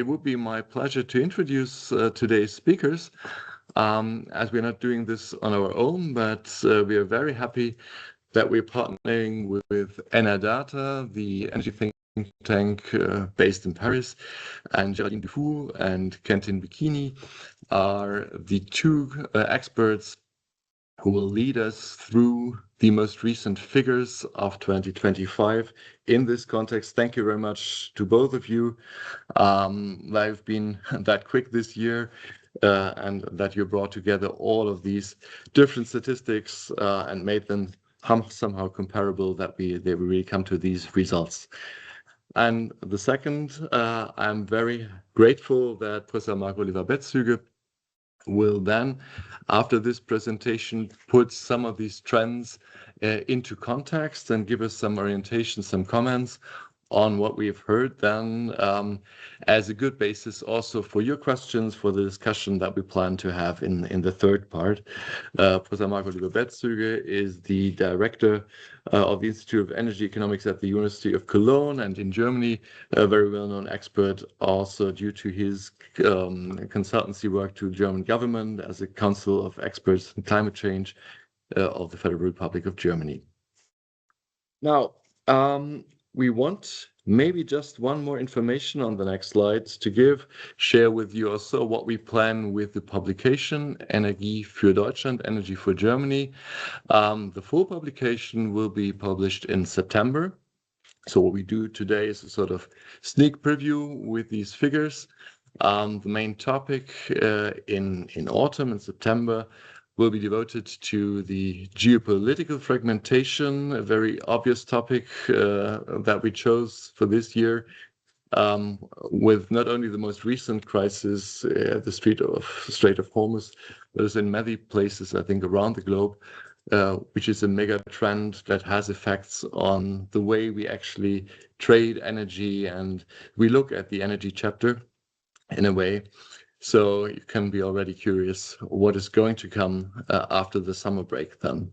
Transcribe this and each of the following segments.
it would be my pleasure to introduce today's speakers. As we're not doing this on our own, but we are very happy that we're partnering with Enerdata, the energy think tank based in Paris, and Géraldine Duffour and Quentin Bchini are the two experts who will lead us through the most recent figures of 2025 in this context. Thank you very much to both of you. I've been that quick this year and that you brought together all of these different statistics and made them somehow comparable, that they really come to these results. And the second, I'm very grateful that Professor Marc-Oliver Betzüge will then, after this presentation, put some of these trends into context and give us some orientation, some comments on what we've heard then as a good basis also for your questions, for the discussion that we plan to have in the third part. Professor Marc-Oliver Betzüge is the director of the Institute of Energy Economics at the University of Cologne, and in Germany, a very well-known expert also due to his consultancy work to the German government as a council of experts in climate change of the Federal Republic of Germany. Now, we want maybe just one more information on the next slides to share with you also what we plan with the publication Energie für Deutschland, Energy for Germany. The full publication will be published in September. So what we do today is a sort of sneak preview with these figures. The main topic in autumn, in September, will be devoted to the geopolitical fragmentation, a very obvious topic that we chose for this year, with not only the most recent crisis at the Strait of Hormuz, but also in many places, I think, around the globe, which is a mega trend that has effects on the way we actually trade energy, and we look at the energy chapter in a way. So you can be already curious what is going to come after the summer break then.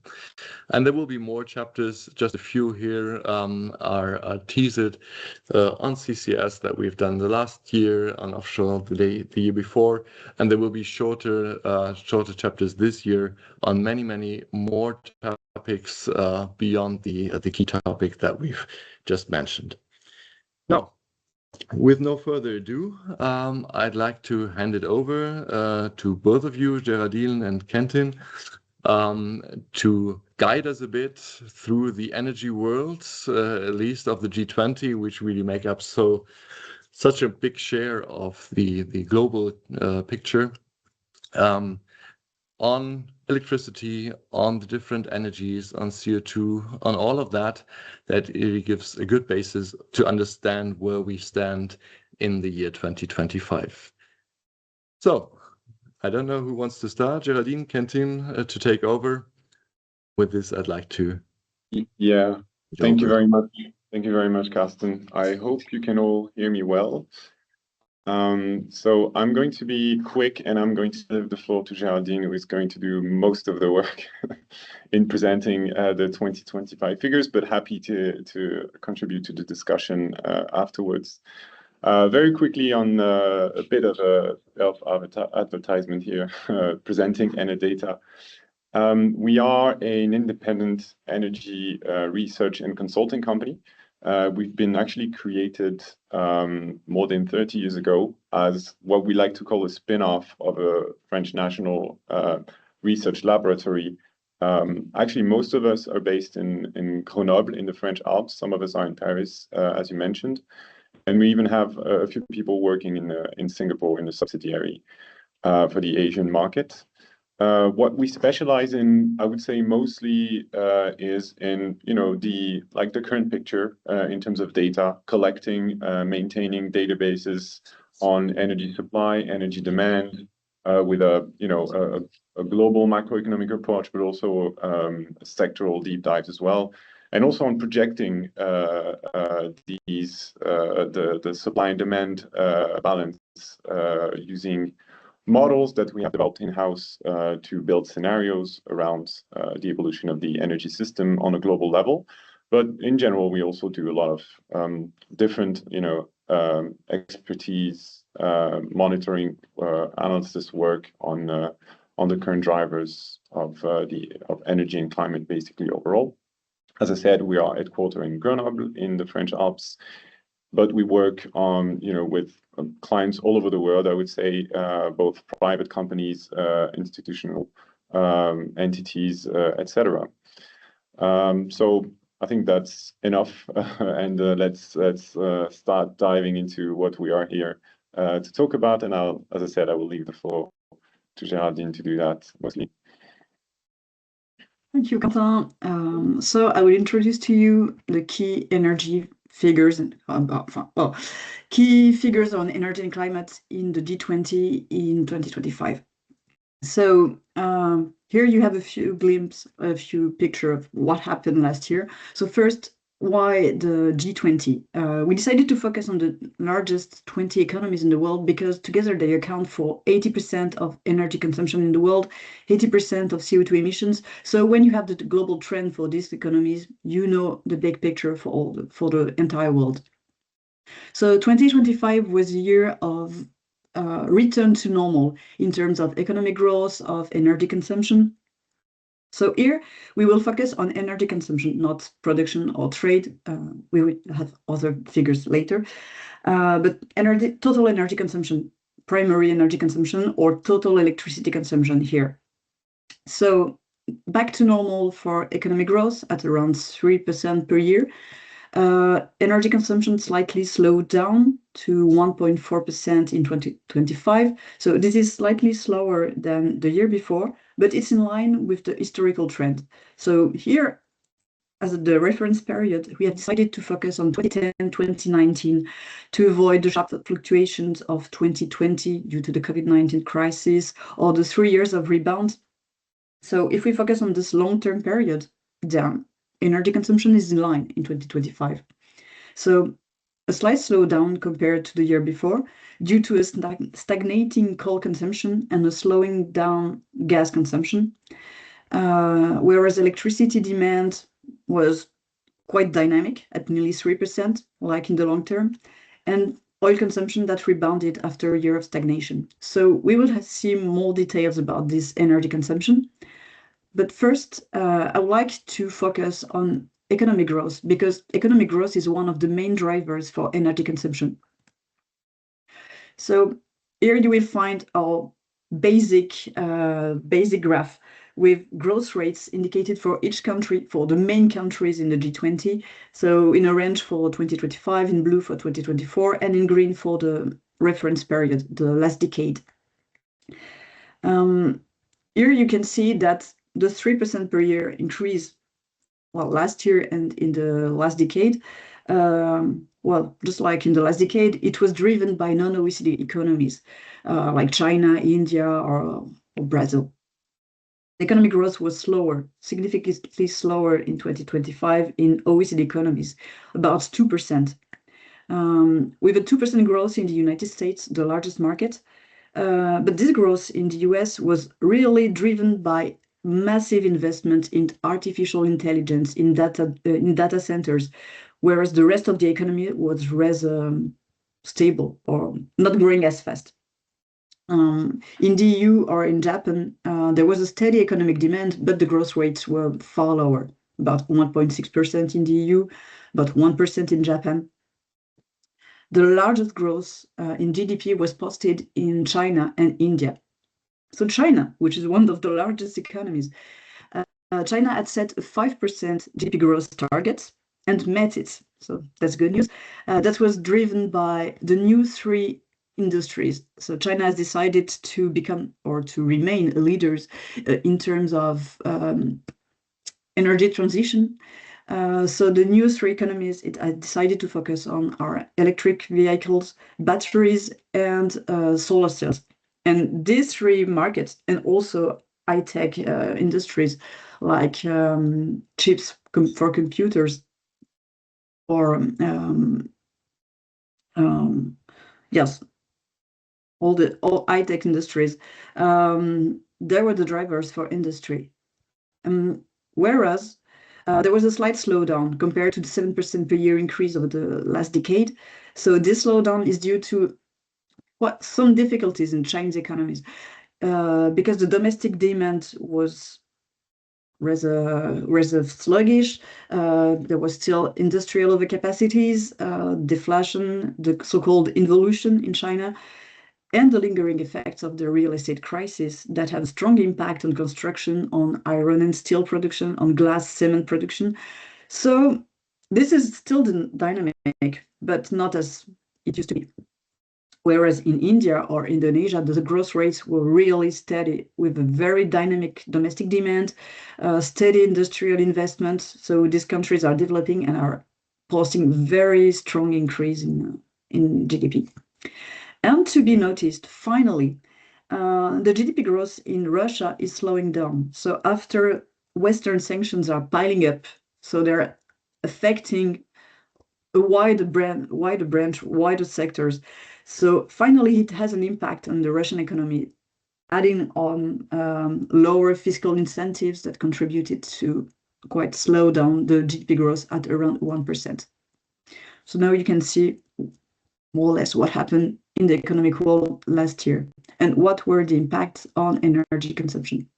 And there will be more chapters, just a few here are teased on CCS that we've done the last year, on offshore the year before, and there will be shorter chapters this year on many more topics beyond the key topic that we've just mentioned. Now, with no further ado, I'd like to hand it over to both of you, Géraldine and Quentin, to guide us a bit through the energy world, at least of the G20, which really make up such a big share of the global picture, on electricity, on the different energies, on CO2, on all of that really gives a good basis to understand where we stand in the year 2025. So, I don't know who wants to start, Géraldine, Quentin, to take over. With this, I'd like to... Yeah, thank you very much. Thank you very much, Carsten. I hope you can all hear me well. So I'm going to be quick, and I'm going to leave the floor to Géraldine, who is going to do most of the work in presenting the 2025 figures, but happy to contribute to the discussion afterwards. Very quickly on a bit of advertisement here, presenting Enerdata. We are an independent energy research and consulting company. We've been actually created more than 30 years ago as what we like to call a spin-off of a French national research laboratory. Actually, most of us are based in Grenoble in the French Alps. Some of us are in Paris, as you mentioned. And we even have a few people working in Singapore in a subsidiary for the Asian market. What we specialize in, I would say, mostly is in the current picture in terms of data, collecting, maintaining databases on energy supply, energy demand, with a global macroeconomic approach, but also sectoral deep dives as well, and also on projecting the supply and demand balance using models that we have developed in-house to build scenarios around the evolution of the energy system on a global level. But in general, we also do a lot of different, expertise monitoring analysis work on the current drivers of energy and climate, basically overall. As I said, we are headquartered in Grenoble in the French Alps, but we work on, with clients all over the world, I would say, both private companies, institutional entities, etc. So I think that's enough, and let's start diving into what we are here to talk about. And as I said, I will leave the floor to Géraldine to do that mostly. Thank you, Quentin. So I will introduce to you the key energy figures and key figures on energy and climate in the G20 in 2025. So here you have a few picture of what happened last year. So first, why the G20? We decided to focus on the largest 20 economies in the world because together they account for 80% of energy consumption in the world, 80% of CO2 emissions. So when you have the global trend for these economies, you know the big picture for the entire world. So 2025 was a year of return to normal in terms of economic growth, of energy consumption. So here we will focus on energy consumption, not production or trade. We will have other figures later, but total energy consumption, primary energy consumption, or total electricity consumption here. So back to normal for economic growth at around 3% per year. Energy consumption slightly slowed down to 1.4% in 2025. So this is slightly slower than the year before, but it's in line with the historical trend. So here, as the reference period, we have decided to focus on 2010-2019 to avoid the sharp fluctuations of 2020 due to the COVID-19 crisis or the 3 years of rebound. So if we focus on this long-term period, then energy consumption is in line in 2025. So a slight slowdown compared to the year before due to a stagnating coal consumption and a slowing down gas consumption, whereas electricity demand was quite dynamic at nearly 3%, like in the long term, and oil consumption that rebounded after a year of stagnation. So we will see more details about this energy consumption. But first, I would like to focus on economic growth because economic growth is one of the main drivers for energy consumption. So here you will find our basic graph with growth rates indicated for each country, for the main countries in the G20. So in orange for 2025, in blue for 2024, and in green for the reference period, the last decade. Here you can see that the 3% per year increase, well, last year and in the last decade, just like in the last decade, it was driven by non-OECD economies like China, India, or Brazil. Economic growth was slower, significantly slower in 2025 in OECD economies, about 2%. With a 2% growth in the United States, the largest market. But this growth in the US was really driven by massive investment in artificial intelligence, in data centers, whereas the rest of the economy was rather stable or not growing as fast. In the EU or in Japan, there was a steady economic demand, but the growth rates were far lower, about 1.6% in the EU, about 1% in Japan. The largest growth in GDP was posted in China and India. So China, which is one of the largest economies, China had set a 5% GDP growth target and met it. So that's good news. That was driven by the new 3 industries. So China has decided to become or to remain leaders in terms of energy transition. So the new 3 economies, it had decided to focus on our electric vehicles, batteries, and solar cells. And these 3 markets, and also high-tech industries like chips for computers, or yes, all high-tech industries, they were the drivers for industry. Whereas there was a slight slowdown compared to the 7% per year increase over the last decade. So this slowdown is due to some difficulties in Chinese economies because the domestic demand was rather sluggish. There was still industrial overcapacities, deflation, the so-called involution in China, and the lingering effects of the real estate crisis that had a strong impact on construction, on iron and steel production, on glass cement production. So this is still the dynamic, but not as it used to be. Whereas in India or Indonesia, the growth rates were really steady with a very dynamic domestic demand, steady industrial investment. So these countries are developing and are posting very strong increase in GDP. And to be noticed, finally, the GDP growth in Russia is slowing down. So after Western sanctions are piling up, so they're affecting a wider sectors. So finally, it has an impact on the Russian economy, adding on lower fiscal incentives that contributed to quite slow down the GDP growth at around 1%. So now you can see more or less what happened in the economic world last year and what were the impacts on energy consumption.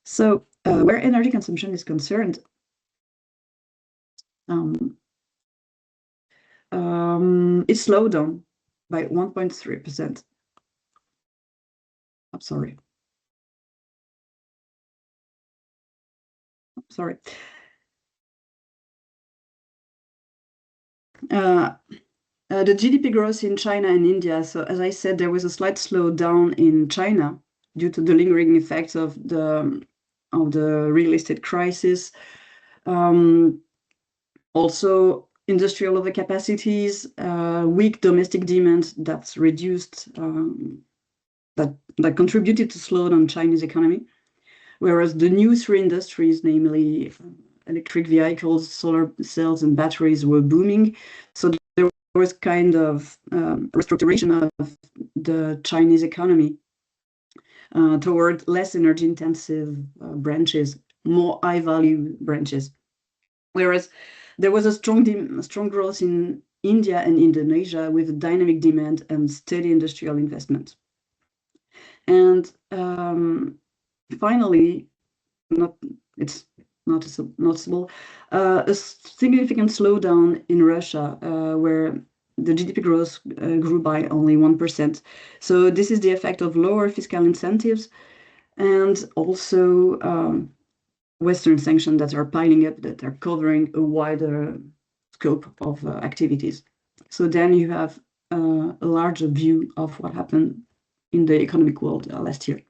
So where energy consumption is concerned, it slowed down by 1.3%. I'm sorry. The GDP growth in China and India. So as I said, there was a slight slowdown in China due to the lingering effects of the real estate crisis. Also, industrial overcapacities, weak domestic demand that's reduced, that contributed to slow down Chinese economy. Whereas the new three industries, namely electric vehicles, solar cells, and batteries, were booming. So there was kind of restructuration of the Chinese economy toward less energy-intensive branches, more high-value branches. Whereas there was a strong growth in India and Indonesia with a dynamic demand and steady industrial investment. And finally, it's noticeable, a significant slowdown in Russia, where the GDP growth grew by only 1%. So this is the effect of lower fiscal incentives and also Western sanctions that are piling up, that are covering a wider scope of activities. So then you have a larger view of what happened in the economic world last year.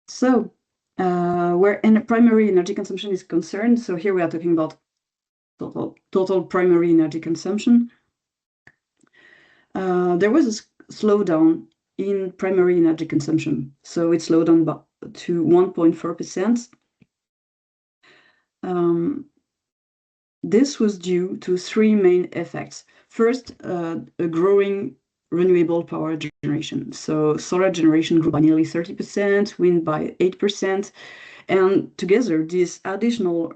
So where primary energy consumption is concerned, so here we are talking about total primary energy consumption. There was a slowdown in primary energy consumption. So it slowed down to 1.4%. This was due to three main effects. First, a growing renewable power generation. So solar generation grew by nearly 30%, wind by 8%. And together, this additional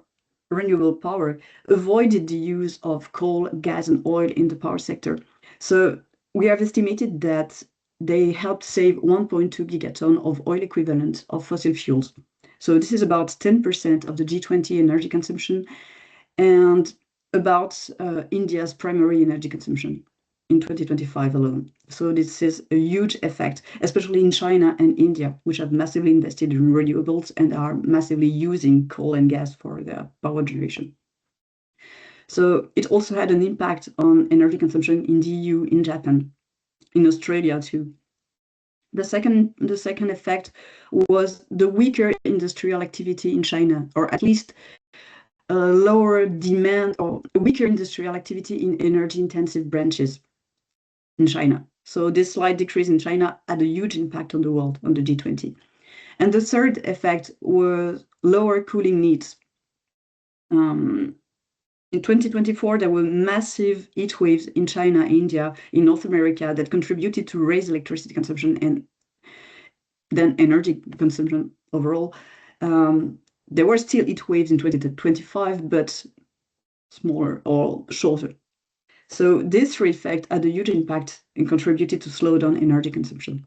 renewable power avoided the use of coal, gas, and oil in the power sector. So we have estimated that they helped save 1.2 gigaton of oil equivalent of fossil fuels. So this is about 10% of the G20 energy consumption and about India's primary energy consumption in 2025 alone. So this is a huge effect, especially in China and India, which have massively invested in renewables and are massively using coal and gas for their power generation. So it also had an impact on energy consumption in the EU, in Japan, in Australia too. The second effect was the weaker industrial activity in China, or at least lower demand or weaker industrial activity in energy-intensive branches in China. So this slight decrease in China had a huge impact on the world, on the G20. And the third effect was lower cooling needs. In 2024, there were massive heat waves in China, India, in North America that contributed to raise electricity consumption and then energy consumption overall. There were still heat waves in 2025, but smaller or shorter. So these three effects had a huge impact and contributed to slow down energy consumption.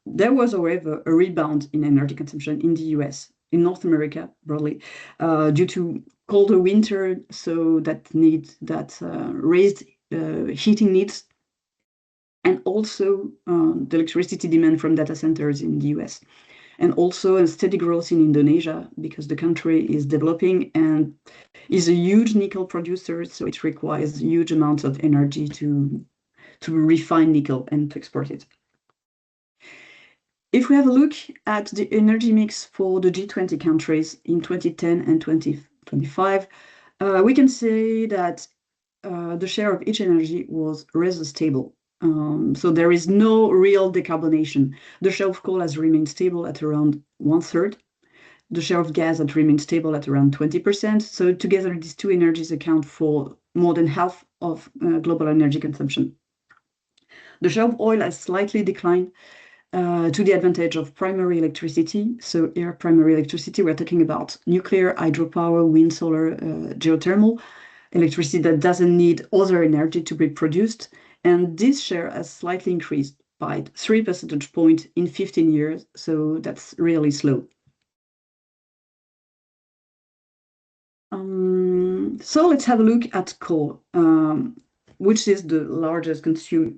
There was, however, a rebound in energy consumption in the US, in North America broadly, due to colder winter, so that raised heating needs, and also the electricity demand from data centers in the US, and also a steady growth in Indonesia because the country is developing and is a huge nickel producer, so it requires huge amounts of energy to refine nickel and to export it. If we have a look at the energy mix for the G20 countries in 2010 and 2025, we can say that the share of each energy was rather stable. So there is no real decarbonation. The share of coal has remained stable at around 1/3. The share of gas has remained stable at around 20%. So together, these two energies account for more than half of global energy consumption. The share of oil has slightly declined to the advantage of primary electricity. So here, primary electricity, we're talking about nuclear, hydropower, wind, solar, geothermal, electricity that doesn't need other energy to be produced. And this share has slightly increased by 3 percentage points in 15 years. So that's really slow. So let's have a look at coal, which is the largest consumer,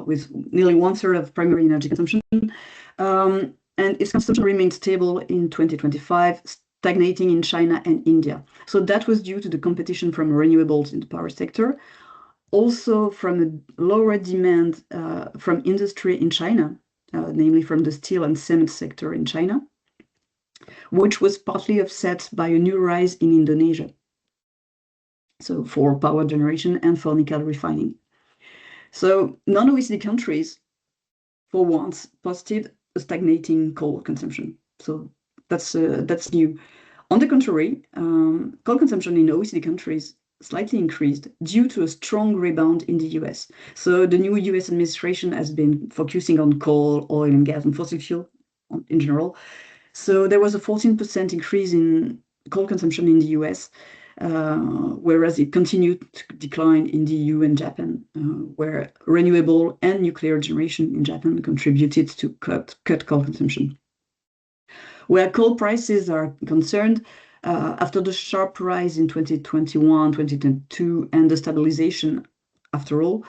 with nearly 1/3 of primary energy consumption. And its consumption remained stable in 2025, stagnating in China and India. So that was due to the competition from renewables in the power sector, also from a lower demand from industry in China, namely from the steel and cement sector in China, which was partly offset by a new rise in Indonesia, so for power generation and for nickel refining. So non-OECD countries, for once, posted a stagnating coal consumption. So that's new. On the contrary, coal consumption in OECD countries slightly increased due to a strong rebound in the US. So the new US administration has been focusing on coal, oil and gas, and fossil fuel in general. So there was a 14% increase in coal consumption in the US, whereas it continued to decline in the EU and Japan, where renewable and nuclear generation in Japan contributed to cut coal consumption. Where coal prices are concerned, after the sharp rise in 2021, 2022, and the stabilization after all,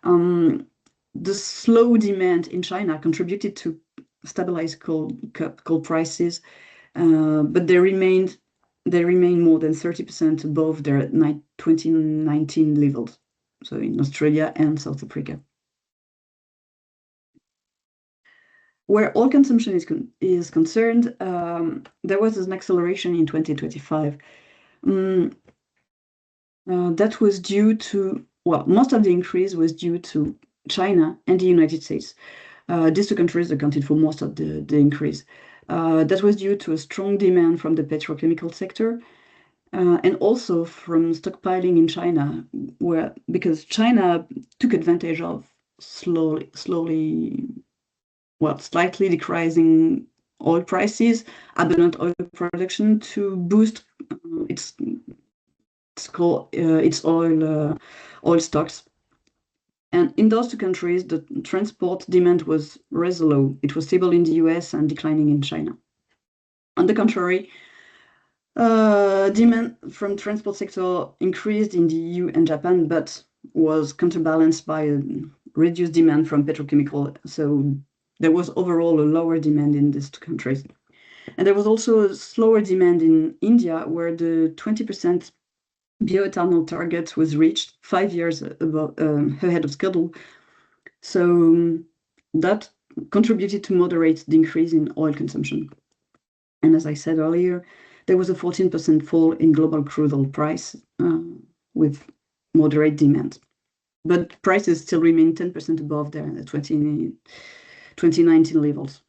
the slow demand in China contributed to stabilize coal prices, but they remain more than 30% above their 2019 levels, so in Australia and South Africa. Where oil consumption is concerned, there was an acceleration in 2025. That was due to, most of the increase was due to China and the United States. These two countries accounted for most of the increase. That was due to a strong demand from the petrochemical sector, and also from stockpiling in China, because China took advantage of slightly decreasing oil prices, abundant oil production to boost its oil stocks. And in those two countries, the transport demand was rather low. It was stable in the US and declining in China. On the contrary, demand from transport sector increased in the EU and Japan, but was counterbalanced by a reduced demand from petrochemical. So there was overall a lower demand in these two countries. And there was also a slower demand in India, where the 20% bioethanol target was reached 5 years ahead of schedule. So that contributed to moderate the increase in oil consumption. And as I said earlier, there was a 14% fall in global crude oil price with moderate demand. But prices still remain 10% above their 2019 levels.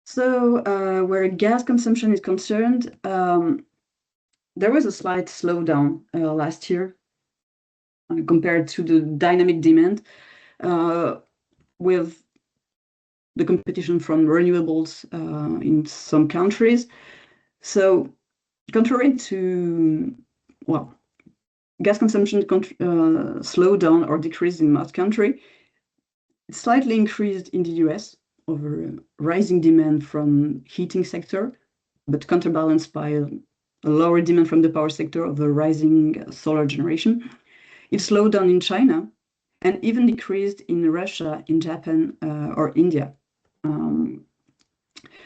So where gas consumption is concerned, there was a slight slowdown last year compared to the dynamic demand, with the competition from renewables in some countries. So contrary to, well, gas consumption slowed down or decreased in most countries. It slightly increased in the US over rising demand from heating sector, but counterbalanced by a lower demand from the power sector over rising solar generation. It slowed down in China and even decreased in Russia, in Japan, or India.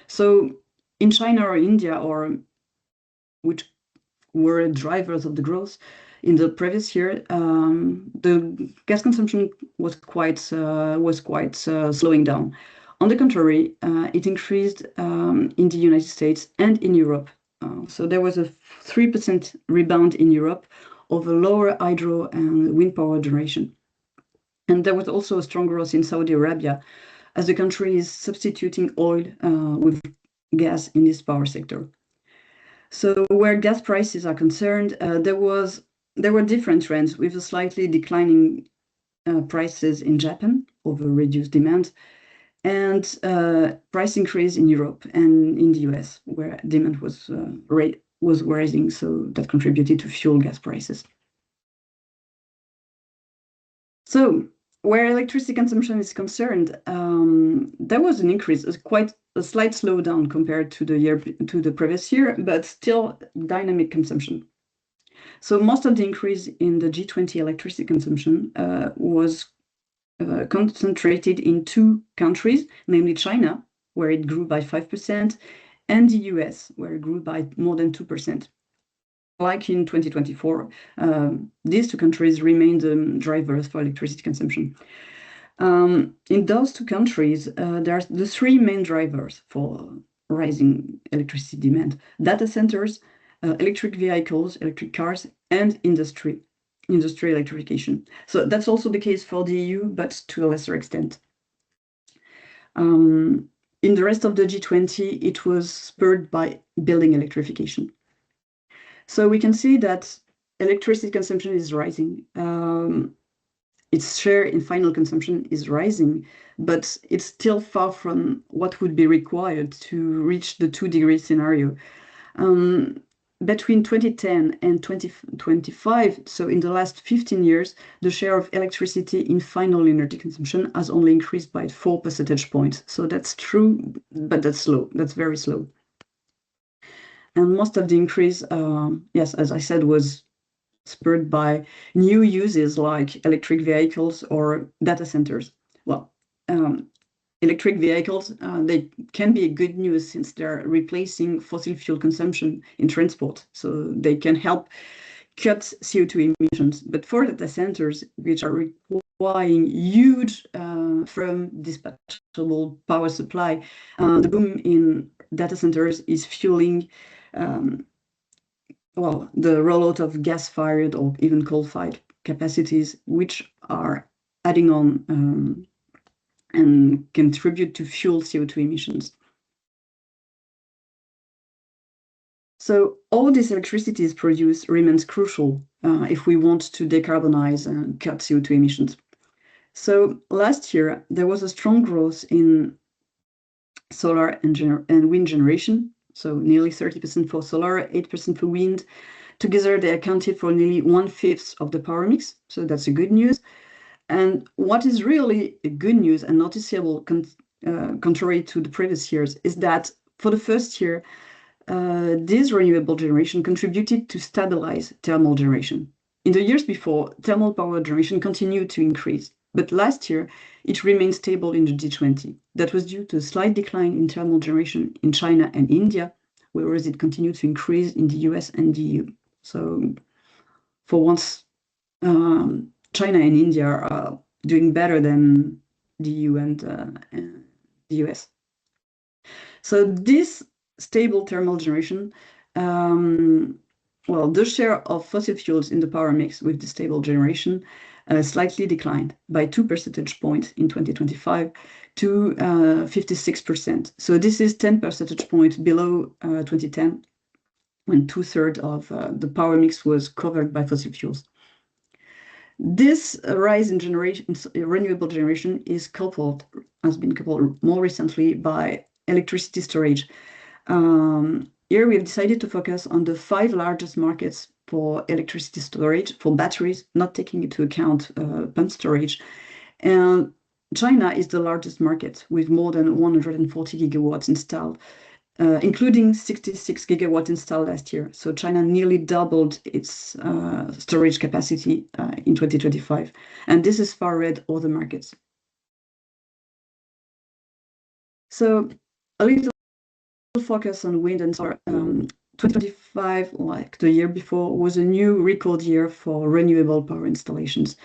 So in China or India, or which were drivers of the growth in the previous year, the gas consumption was quite slowing down. On the contrary, it increased in the United States and in Europe. So there was a 3% rebound in Europe of a lower hydro and wind power generation. And there was also a strong growth in Saudi Arabia, as the country is substituting oil with gas in this power sector. So where gas prices are concerned, there were different trends with a slightly declining prices in Japan over reduced demand, and price increase in Europe and in the US, where demand was rising, so that contributed to fuel gas prices. So where electricity consumption is concerned, there was an increase, quite a slight slowdown compared to the previous year, but still dynamic consumption. So most of the increase in the G20 electricity consumption was concentrated in two countries, namely China, where it grew by 5%, and the US, where it grew by more than 2%. Like in 2024, these two countries remained drivers for electricity consumption. In those two countries, there are the three main drivers for rising electricity demand: data centers, electric vehicles, electric cars, and industrial electrification. So that's also the case for the EU, but to a lesser extent. In the rest of the G20, it was spurred by building electrification. So we can see that electricity consumption is rising. Its share in final consumption is rising, but it's still far from what would be required to reach the 2-degree scenario. Between 2010 and 2025, so in the last 15 years, the share of electricity in final energy consumption has only increased by 4 percentage points. So that's true, but that's slow. That's very slow. And most of the increase, yes, as I said, was spurred by new uses like electric vehicles or data centers. Well, electric vehicles, they can be good news since they're replacing fossil fuel consumption in transport. So they can help cut CO2 emissions. But for data centers, which are requiring huge firm dispatchable power supply, the boom in data centers is fueling the rollout of gas-fired or even coal-fired capacities, which are adding on and contribute to fuel CO2 emissions. So all this electricity is produced remains crucial if we want to decarbonize and cut CO2 emissions. So last year, there was a strong growth in solar and wind generation. So nearly 30% for solar, 8% for wind. Together, they accounted for nearly 1/5 of the power mix. So that's a good news. And what is really a good news and noticeable, contrary to the previous years, is that for the first year, this renewable generation contributed to stabilize thermal generation. In the years before, thermal power generation continued to increase, but last year it remained stable in the G20. That was due to a slight decline in thermal generation in China and India, whereas it continued to increase in the US and the EU. So for once, China and India are doing better than the EU and the US. So this stable thermal generation, the share of fossil fuels in the power mix with the stable generation slightly declined by 2 percentage points in 2025 to 56%. So this is 10 percentage points below 2010, when 2/3 of the power mix was covered by fossil fuels. This rise in renewable generation has been coupled more recently by electricity storage. here we have decided to focus on the 5 largest markets for electricity storage, for batteries, not taking into account pump storage. And China is the largest market with more than 140 gigawatts installed, including 66 gigawatts installed last year. So China nearly doubled its storage capacity in 2025. And this is far ahead of other markets. So a little focus on wind and solar. 2025, like the year before, was a new record year for renewable power installations.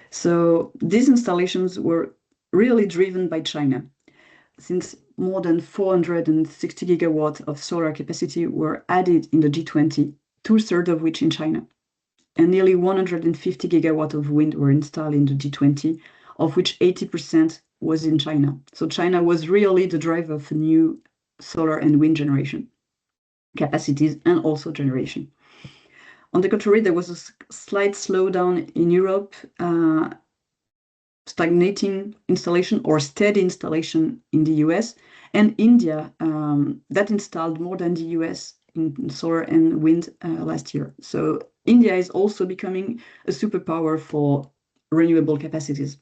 So these installations were really driven by China, since more than 460 gigawatts of solar capacity were added in the G20, 2/3 of which in China. And nearly 150 gigawatts of wind were installed in the G20, of which 80% was in China. So China was really the driver for new solar and wind generation capacities and also generation. On the contrary, there was a slight slowdown in Europe, stagnating installation or steady installation in the US, and India that installed more than the US in solar and wind last year. So India is also becoming a superpower for renewable capacities.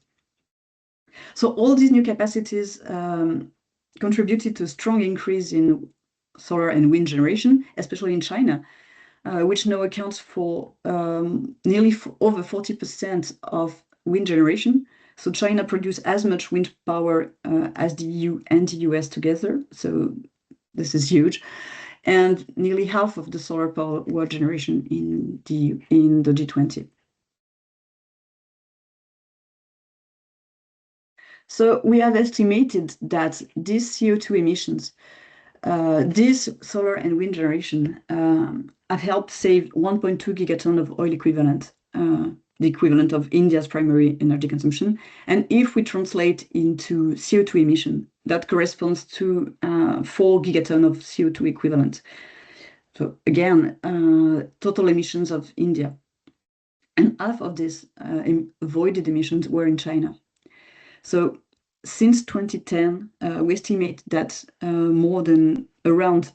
So all these new capacities contributed to a strong increase in solar and wind generation, especially in China, which now accounts for nearly over 40% of wind generation. So China produced as much wind power as the EU and the US together. So this is huge. And nearly half of the solar power generation in the G20. So we have estimated that these CO2 emissions, this solar and wind generation have helped save 1.2 gigaton of oil equivalent, the equivalent of India's primary energy consumption. And if we translate into CO2 emission, that corresponds to 4 gigaton of CO2 equivalent. So again, total emissions of India. And half of this avoided emissions were in China. So since 2010, we estimate that more than around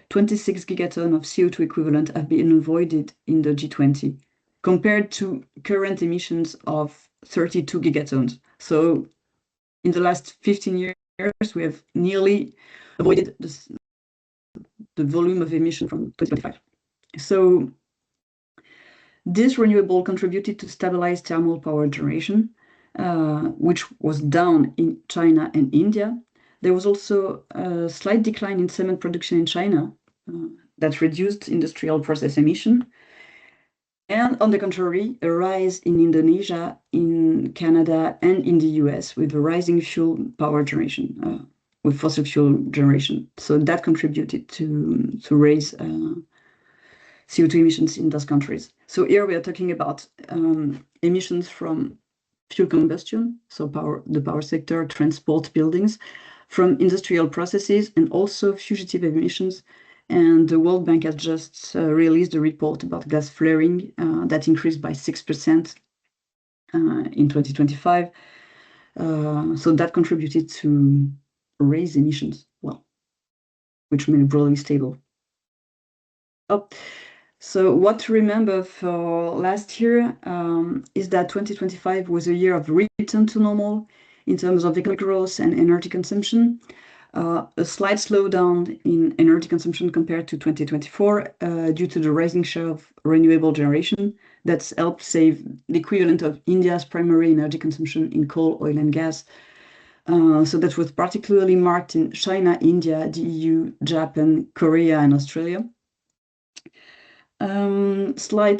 26 gigaton of CO2 equivalent have been avoided in the G20, compared to current emissions of 32 gigatons. So in the last 15 years, we have nearly avoided the volume of emission from 2025. So this renewable contributed to stabilize thermal power generation, which was down in China and India. There was also a slight decline in cement production in China that reduced industrial process emission. And on the contrary, a rise in Indonesia, in Canada, and in the US with a rising fuel power generation, with fossil fuel generation. So that contributed to raise CO2 emissions in those countries. So here we are talking about emissions from fuel combustion, so the power sector, transport, buildings, from industrial processes, and also fugitive emissions. And the World Bank has just released a report about gas flaring that increased by 6% in 2025. So that contributed to raise emissions, well, which remain broadly stable. So what to remember for last year is that 2025 was a year of return to normal in terms of economic growth and energy consumption. A slight slowdown in energy consumption compared to 2024 due to the rising share of renewable generation that's helped save the equivalent of India's primary energy consumption in coal, oil, and gas. So that was particularly marked in China, India, the EU, Japan, Korea, and Australia. A slight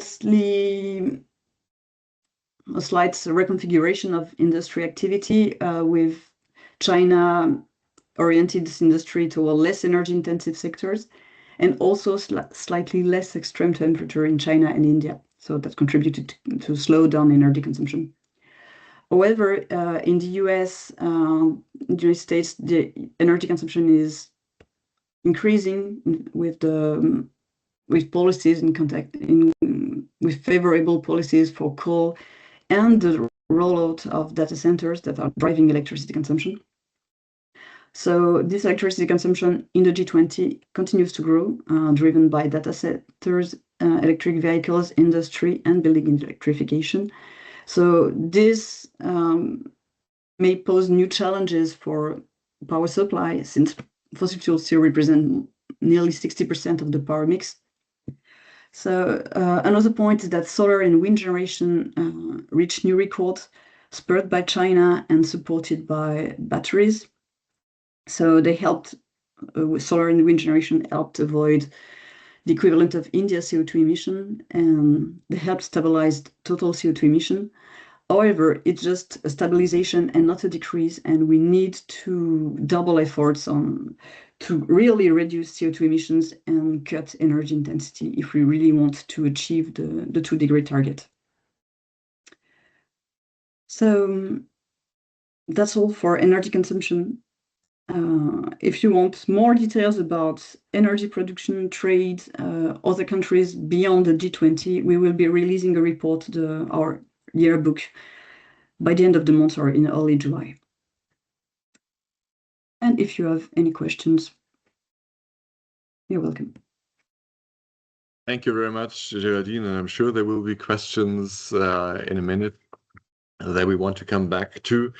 reconfiguration of industry activity with China oriented this industry toward less energy-intensive sectors, and also slightly less extreme temperature in China and India. So that contributed to slow down energy consumption. However, in the US, United States, the energy consumption is increasing with policies with favorable policies for coal and the rollout of data centers that are driving electricity consumption. So this electricity consumption in the G20 continues to grow, driven by data centers, electric vehicles, industry, and building electrification. So this may pose new challenges for power supply, since fossil fuels still represent nearly 60% of the power mix. So another point is that solar and wind generation reached new records, spurred by China and supported by batteries. So they helped, with solar and wind generation helped avoid the equivalent of India's CO2 emission, and they helped stabilize total CO2 emission. However, it's just a stabilization and not a decrease, and we need to double efforts to really reduce CO2 emissions and cut energy intensity if we really want to achieve the 2-degree target. So that's all for energy consumption. If you want more details about energy production, trade, other countries beyond the G20, we will be releasing a report, our yearbook, by the end of the month or in early July. And if you have any questions, you're welcome. Thank you very much, Géraldine, and I'm sure there will be questions in a minute that we want to come back to.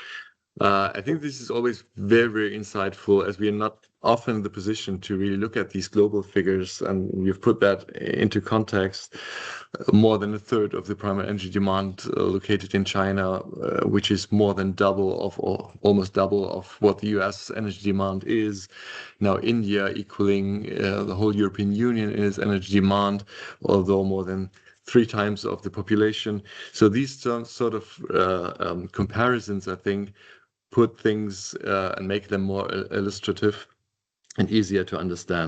I think this is always very, very insightful, as we are not often in the position to really look at these global figures, and you've put that into context. More than a third of the primary energy demand located in China, which is more than double of, or almost double of, what the US energy demand is. Now India equaling the whole European Union in its energy demand, although more than 3 times of the population. So these sort of comparisons, I think, put things and make them more illustrative and easier to understand.